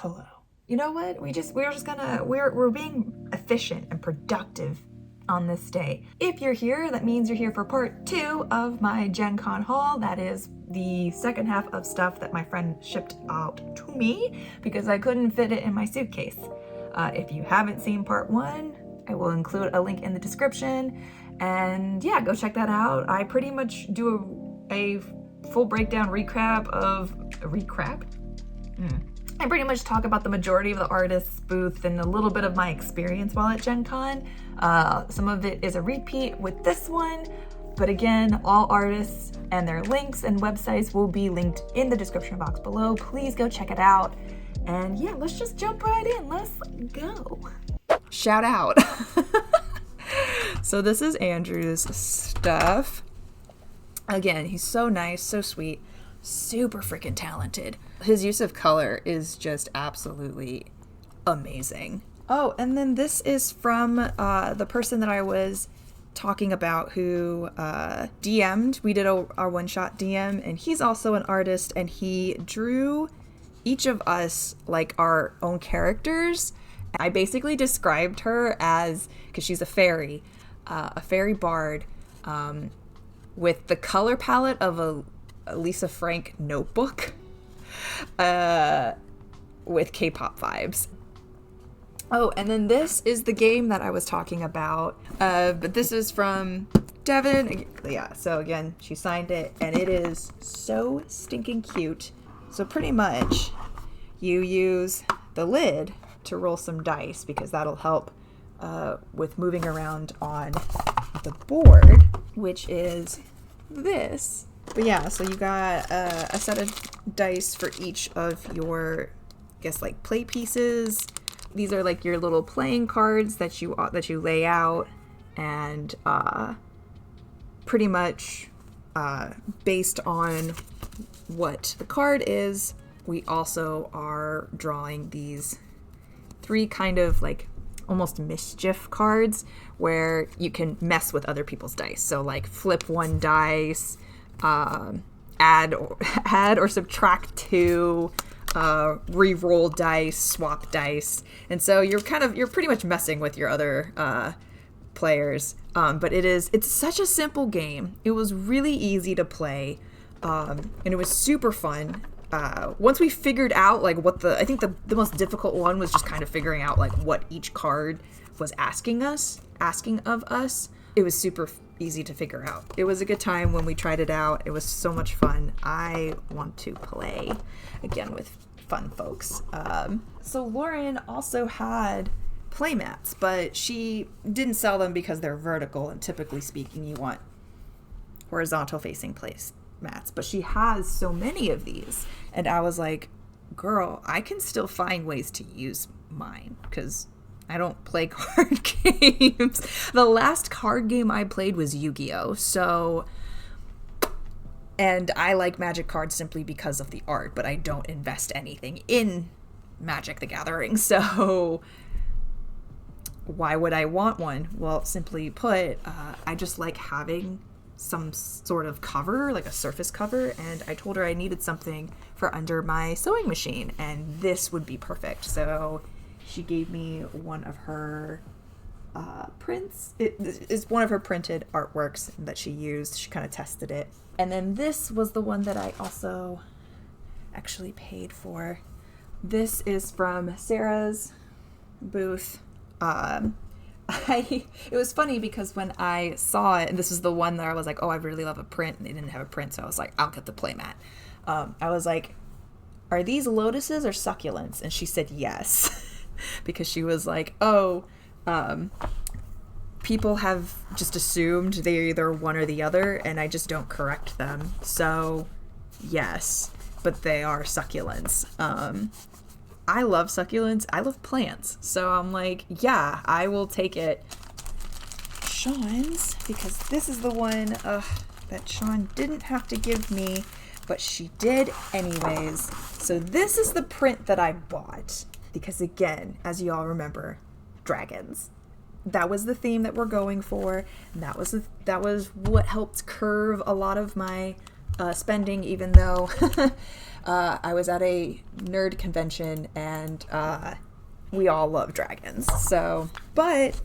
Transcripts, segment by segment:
hello. You know what? We're being efficient and productive on this day. If you're here, that means you're here for part 2 of my GenCon haul. That is the second half of stuff that my friend shipped out to me because I couldn't fit it in my suitcase. If you haven't seen part 1, I will include a link in the description. And yeah, go check that out. I pretty much do a full breakdown recap of... I pretty much talk about the majority of the artists' booth and a little bit of my experience while at GenCon. Some of it is a repeat with this one, but again, all artists and their links and websites will be linked in the description box below. Please go check it out. And yeah, let's just jump right in. Let's go. Shout out. So this is Andrew's stuff. Again, he's so nice, so sweet, super freaking talented. His use of color is just absolutely amazing. Oh, and then this is from the person that I was talking about who DM'd. We did our one-shot DM, and he's also an artist, and he drew each of us like our own characters. I basically described her as, because she's a fairy bard, with the color palette of a Lisa Frank notebook, with K-pop vibes. Oh, and then this is the game that I was talking about, but this is from Devin. Yeah, so again, she signed it, and it is so stinking cute. So pretty much, you use the lid to roll some dice, because that'll help with moving around on the board, which is this. But yeah, so you got a set of dice for each of your, I guess, like play pieces. These are like your little playing cards that you lay out, and pretty much based on what the card is, we also are drawing these 3 kind of like almost mischief cards where you can mess with other people's dice. So like flip 1 dice, add or subtract 2, re-roll dice, swap dice. And so you're pretty much messing with your other players. But it's such a simple game. It was really easy to play, and it was super fun. Once we figured out like I think the most difficult one was just kind of figuring out like what each card was asking of us. It was super easy to figure out. It was a good time when we tried it out. It was so much fun. I want to play again with fun folks. So Lauren also had playmats, but she didn't sell them because they're vertical, and typically speaking you want horizontal facing mats, but she has so many of these, and I was like, girl, I can still find ways to use mine because I don't play card games. The last card game I played was Yu-Gi-Oh! And I like Magic cards simply because of the art, but I don't invest anything in Magic the Gathering, so why would I want one? Well, simply put, I just like having some sort of cover, like a surface cover, and I told her I needed something for under my sewing machine, and this would be perfect. So she gave me one of her prints. It is one of her printed artworks that she used. She kind of tested it. And then this was the one that I also actually paid for. This is from Sarah's booth. It was funny because when I saw it, and this is the one that I was like, oh, I really love a print, and they didn't have a print, so I was like, I'll get the playmat. I was like, are these lotuses or succulents? And she said yes, because she was like, oh, people have just assumed they're either one or the other, and I just don't correct them, so yes, but they are succulents. I love succulents. I love plants. So I'm like, yeah, I will take it. Sean's, because this is the one that Sean didn't have to give me, but she did anyways. So this is the print that I bought because, again, as you all remember, dragons. That was the theme that we're going for. And that was what helped curve a lot of my spending, even though I was at a nerd convention and we all love dragons. So, but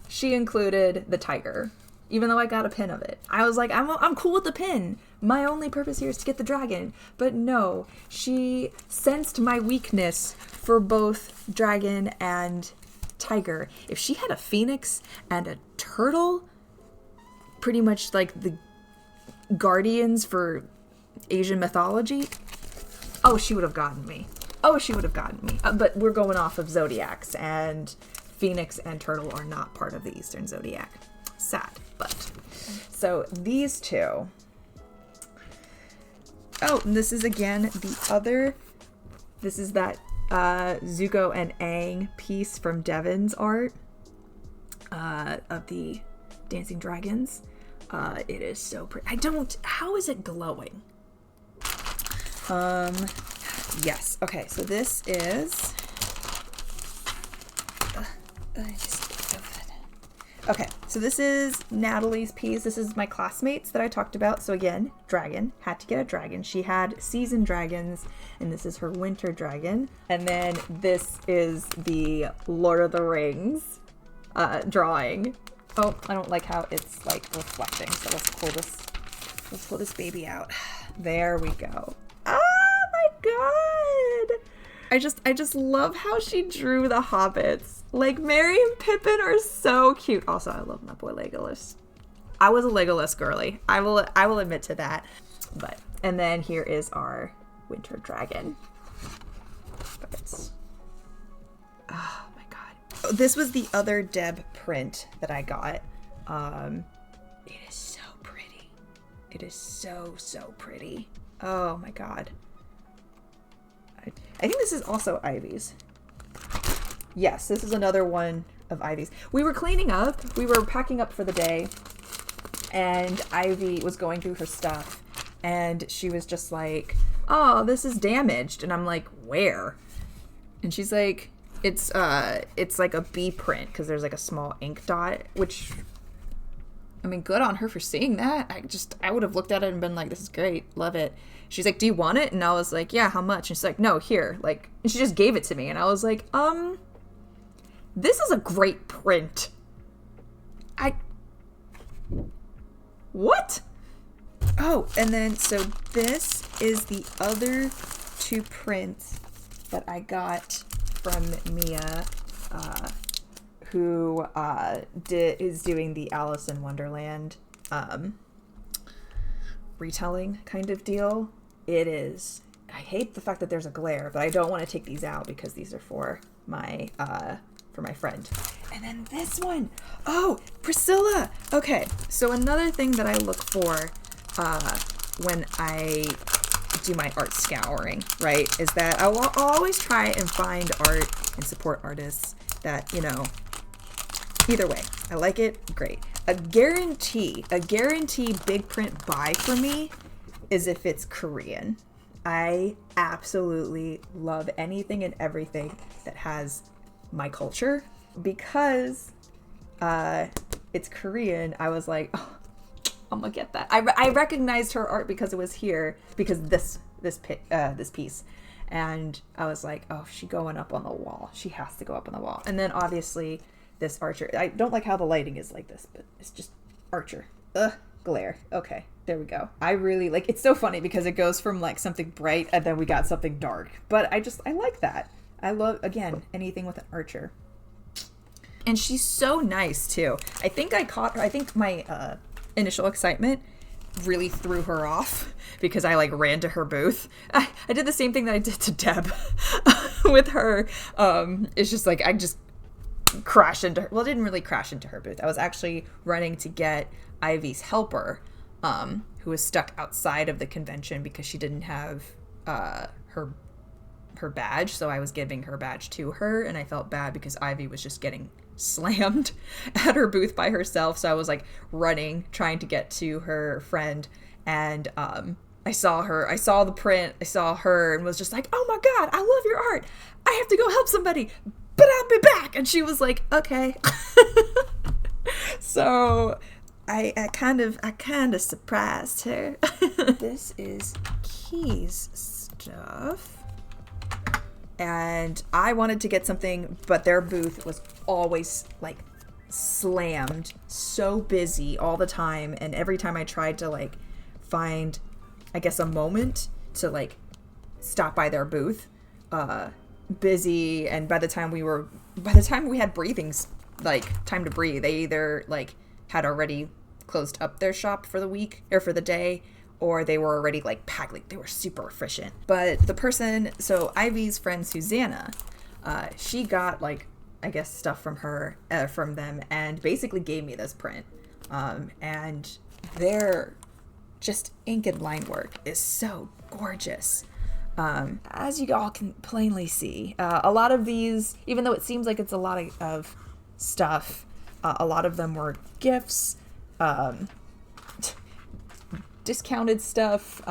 she included the tiger, even though I got a pin of it. I was like, I'm cool with the pin. My only purpose here is to get the dragon. But no, she sensed my weakness for both dragon and tiger. If she had a phoenix and a turtle, pretty much like the guardians for Asian mythology, oh, she would have gotten me. But we're going off of zodiacs, and phoenix and turtle are not part of the Eastern zodiac. Sad, but. So these two. Oh, and this is again this is that Zuko and Aang piece from Devin's art of the dancing dragons. It is so pretty. How is it glowing? Yes. Okay, so this is okay, so this is Natalie's piece. This is my classmates that I talked about. So again, dragon. Had to get a dragon. She had seasoned dragons, and this is her winter dragon. And then this is the Lord of the Rings drawing. Oh, I don't like how it's like reflecting. So let's pull this baby out. There we go. Oh my god! I just love how she drew the hobbits. Like, Merry and Pippin are so cute. Also, I love my boy Legolas. I was a Legolas girly. I will admit to that. And then here is our winter dragon. Oh my god. This was the other Deb print that I got. It is so pretty. It is so pretty. Oh my god. I think this is also Ivy's. Yes, this is another one of Ivy's. We were cleaning up. We were packing up for the day. And Ivy was going through her stuff. And she was just like, oh, this is damaged. And I'm like, where? And she's like, it's like a B print because there's like a small ink dot, which, I mean, good on her for seeing that. I would have looked at it and been like, this is great. Love it. She's like, do you want it? And I was like, yeah, how much? And she's like, no, here. Like, and she just gave it to me. And I was like, this is a great print. What? Oh, and then, so this is the other two prints that I got from Mia, who is doing the Alice in Wonderland retelling kind of deal. It is, I hate the fact that there's a glare, but I don't want to take these out because these are for my friend. And then this one, oh, Priscilla. Okay, so another thing that I look for when I do my art scouring, right, is that I'll always try and find art and support artists that, you know, either way, I like it, great. A guarantee big print buy for me is if it's Korean. I absolutely love anything and everything that has my culture. Because it's Korean, I was like, oh, I'm gonna get that. I recognized her art because it was here, because this piece, and I was like, oh, she's going up on the wall. She has to go up on the wall. And then obviously this Archer. I don't like how the lighting is like this, but it's just Archer. Ugh, glare. Okay, there we go. I really like. It's so funny because it goes from like something bright and then we got something dark. But I like that. I love, again, anything with an Archer. And she's so nice too. I think I caught her. I think my initial excitement really threw her off because I like ran to her booth. I did the same thing that I did to Deb with her. It's just like I just crashed into her. Well, I didn't really crash into her booth. I was actually running to get Ivy's helper, who was stuck outside of the convention because she didn't have her badge. So I was giving her badge to her, and I felt bad because Ivy was just getting slammed at her booth by herself. So I was like running, trying to get to her friend, and I saw the print, I saw her, and was just like, oh my god, I love your art, I have to go help somebody, but I'll be back. And she was like, okay. So I kind of surprised her. This is Key's stuff. And I wanted to get something, but their booth was always like slammed, so busy all the time. And every time I tried to like find, I guess, a moment to like stop by their booth, busy. And by the time we had breathings, like time to breathe, they either like had already closed up their shop for the week or for the day, or they were already like packed. Like they were super efficient. But the person, so Ivy's friend Susanna, she got like, I guess, stuff from them, and basically gave me this print. And their just ink and line work is so gorgeous. As you all can plainly see, a lot of these, even though it seems like it's a lot of stuff, a lot of them were gifts, discounted stuff.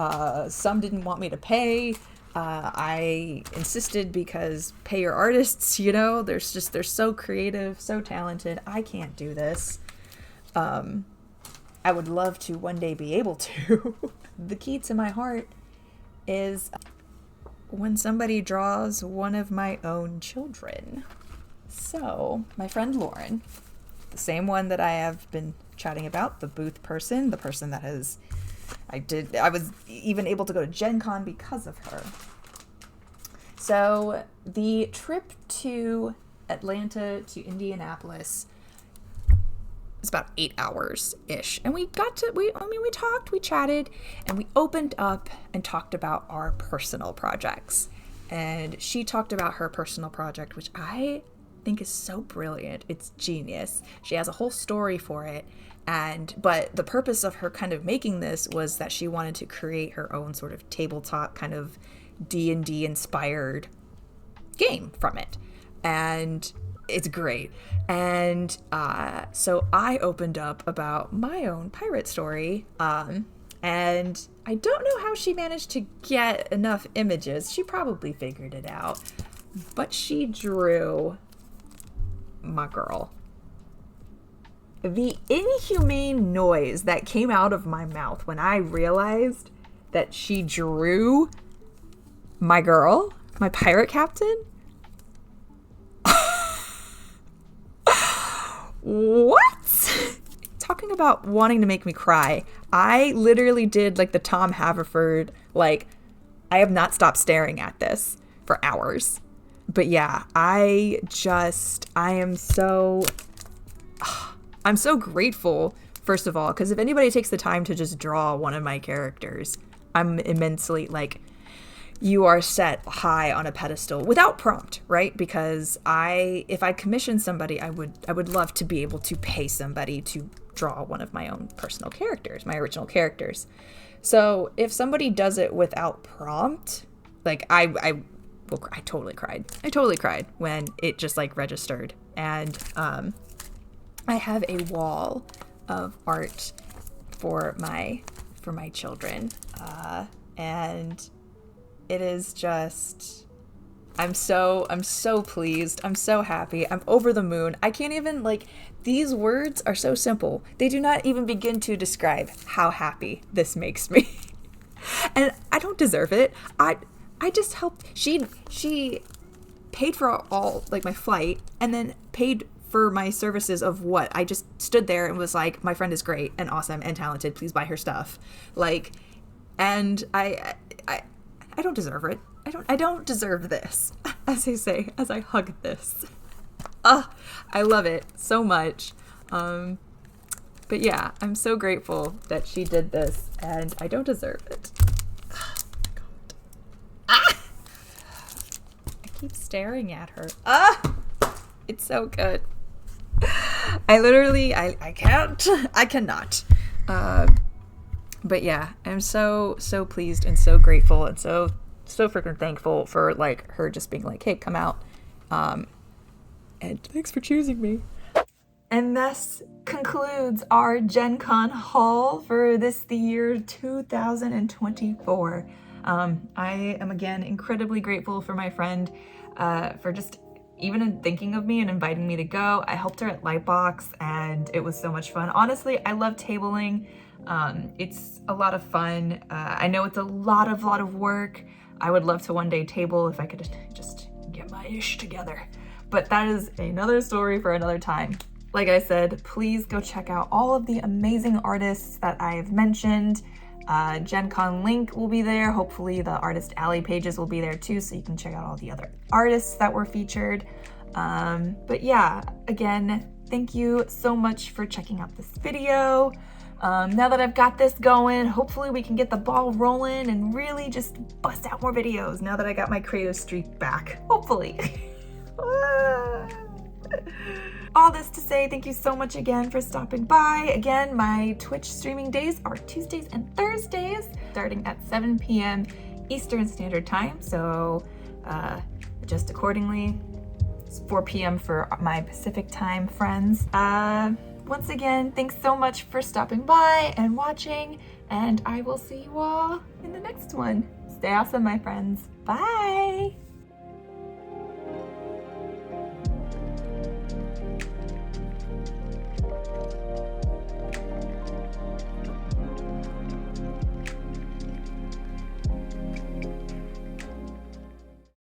Some didn't want me to pay. I insisted because pay your artists, they're so creative, so talented. I can't do this. I would love to one day be able to. The key to my heart is when somebody draws one of my own children. So my friend Lauren, the same one that I have been chatting about, the booth person, the person that I was even able to go to GenCon because of her. So the trip to Atlanta to Indianapolis was about 8 hours-ish. And we talked, we chatted, and we opened up and talked about our personal projects. And she talked about her personal project, which I think is so brilliant. It's genius. She has a whole story for it. But the purpose of her kind of making this was that she wanted to create her own sort of tabletop kind of D&D inspired game from it. And it's great. And so I opened up about my own pirate story. And I don't know how she managed to get enough images. She probably figured it out. But she drew my girl. The inhumane noise that came out of my mouth when I realized that she drew my girl, my pirate captain. What? Talking about wanting to make me cry. I literally did like the Tom Haverford, like, I have not stopped staring at this for hours. But yeah, I'm so grateful, first of all, because if anybody takes the time to just draw one of my characters, I'm immensely, like, you are set high on a pedestal without prompt, right? Because if I commission somebody, I would love to be able to pay somebody to draw one of my own personal characters, my original characters. So if somebody does it without prompt, like, I totally cried. I totally cried when it just like registered. And I have a wall of art for my children, and it is just, I'm so pleased. I'm so happy. I'm over the moon. I can't even, like, these words are so simple. They do not even begin to describe how happy this makes me. And I don't deserve it. I just helped. She paid for all, like, my flight, and then paid for my services of what? I just stood there and was like, my friend is great and awesome and talented. Please buy her stuff. Like, and I don't deserve it. I don't deserve this, as I say, as I hug this. I love it so much. But yeah, I'm so grateful that she did this, and I don't deserve it. Oh my God. I keep staring at her. It's so good. I cannot. But yeah, I'm so pleased and so grateful and so freaking thankful for, like, her just being like, hey, come out. And thanks for choosing me. And thus concludes our GenCon haul for the year 2024. I am again incredibly grateful for my friend for just, even in thinking of me and inviting me to go. I helped her at Lightbox and it was so much fun. Honestly, I love tabling. It's a lot of fun. I know it's a lot of work. I would love to one day table if I could just get my ish together. But that is another story for another time. Like I said, please go check out all of the amazing artists that I've mentioned. GenCon link will be there. Hopefully the Artist Alley pages will be there too, so you can check out all the other artists that were featured. But yeah, again, thank you so much for checking out this video. Now that I've got this going, hopefully we can get the ball rolling and really just bust out more videos now that I got my creative streak back. Hopefully. All this to say, thank you so much again for stopping by. Again, my Twitch streaming days are Tuesdays and Thursdays, starting at 7 p.m. Eastern Standard Time. So adjust accordingly. It's 4 p.m. for my Pacific time friends. Once again, thanks so much for stopping by and watching, and I will see you all in the next one. Stay awesome, my friends. Bye!